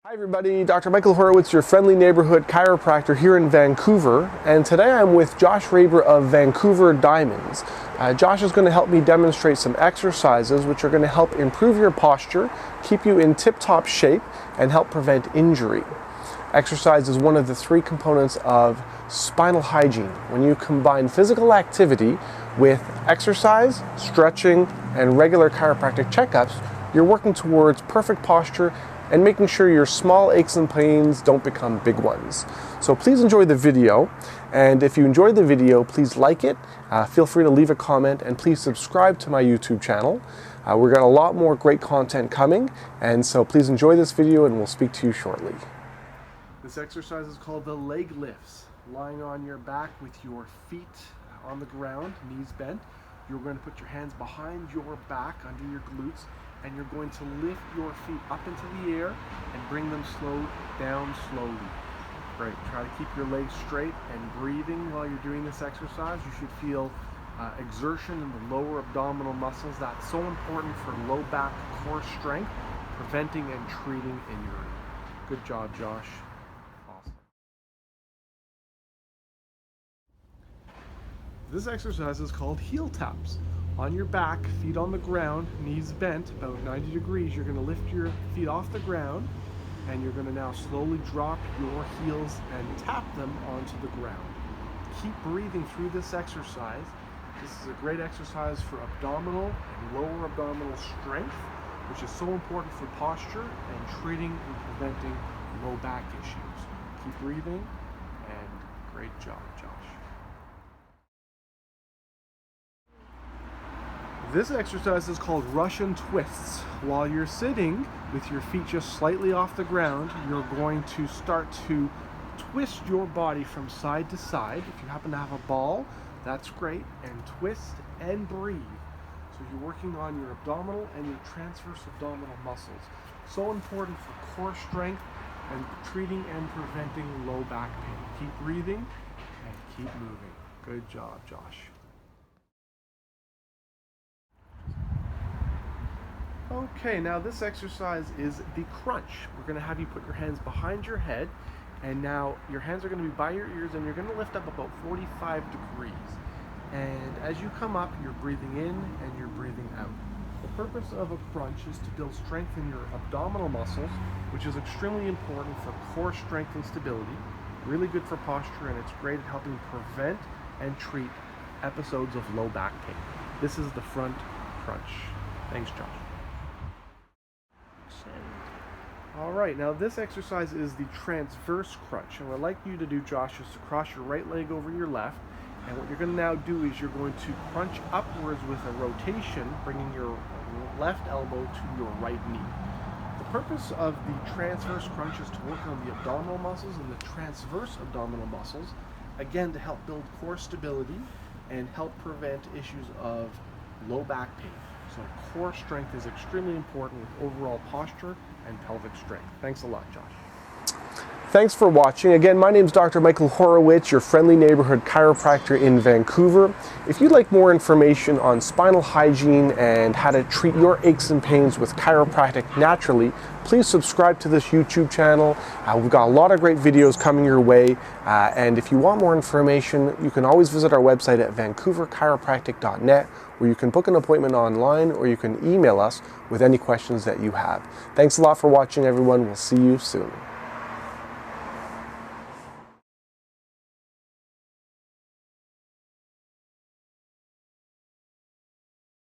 Hi everybody, Dr. Michael Horowitz, your friendly neighborhood chiropractor here in Vancouver, and today I'm with Josh Raber of Vancouver Diamonds. Josh is going to help me demonstrate some exercises which are going to help improve your posture, keep you in tip-top shape, and help prevent injury. Exercise is one of the three components of spinal hygiene. When you combine physical activity with exercise, stretching, and regular chiropractic checkups, you're working towards perfect posture and making sure your small aches and pains don't become big ones. So please enjoy the video, and if you enjoyed the video, please like it, feel free to leave a comment, and please subscribe to my YouTube channel. We've got a lot more great content coming, and so please enjoy this video and we'll speak to you shortly. This exercise is called the leg lifts. Lying on your back with your feet on the ground, knees bent. You're going to put your hands behind your back under your glutes, and you're going to lift your feet up into the air and bring them down slowly. Great. Try to keep your legs straight and breathing while you're doing this exercise. You should feel exertion in the lower abdominal muscles. That's so important for low back core strength, preventing and treating injury. Good job, Josh. Awesome. This exercise is called heel taps. On your back, feet on the ground, knees bent, about 90 degrees, you're going to lift your feet off the ground, and you're going to now slowly drop your heels and tap them onto the ground. Keep breathing through this exercise. This is a great exercise for abdominal and lower abdominal strength, which is so important for posture and treating and preventing low back issues. Keep breathing, and great job, Josh. This exercise is called Russian twists. While you're sitting with your feet just slightly off the ground, you're going to start to twist your body from side to side. If you happen to have a ball, that's great. And twist and breathe. So you're working on your abdominal and your transverse abdominal muscles. So important for core strength and treating and preventing low back pain. Keep breathing and keep moving. Good job, Josh. Okay, now this exercise is the crunch. We're going to have you put your hands behind your head, and now your hands are going to be by your ears, and you're going to lift up about 45 degrees. And as you come up, you're breathing in and you're breathing out. The purpose of a crunch is to build strength in your abdominal muscles, which is extremely important for core strength and stability, really good for posture, and it's great at helping prevent and treat episodes of low back pain. This is the front crunch. Thanks, Josh. All right, now this exercise is the transverse crunch, and what I'd like you to do, Josh, is to cross your right leg over your left, and what you're going to now do is you're going to crunch upwards with a rotation, bringing your left elbow to your right knee. The purpose of the transverse crunch is to work on the abdominal muscles and the transverse abdominal muscles, again to help build core stability and help prevent issues of low back pain. So core strength is extremely important with overall posture and pelvic strength. Thanks a lot, Josh. Thanks for watching. Again, my name is Dr. Michael Horowitz, your friendly neighborhood chiropractor in Vancouver. If you'd like more information on spinal hygiene and how to treat your aches and pains with chiropractic naturally, please subscribe to this YouTube channel. We've got a lot of great videos coming your way. And if you want more information, you can always visit our website at vancouverchiropractic.net, where you can book an appointment online or you can email us with any questions that you have. Thanks a lot for watching, everyone. We'll see you soon.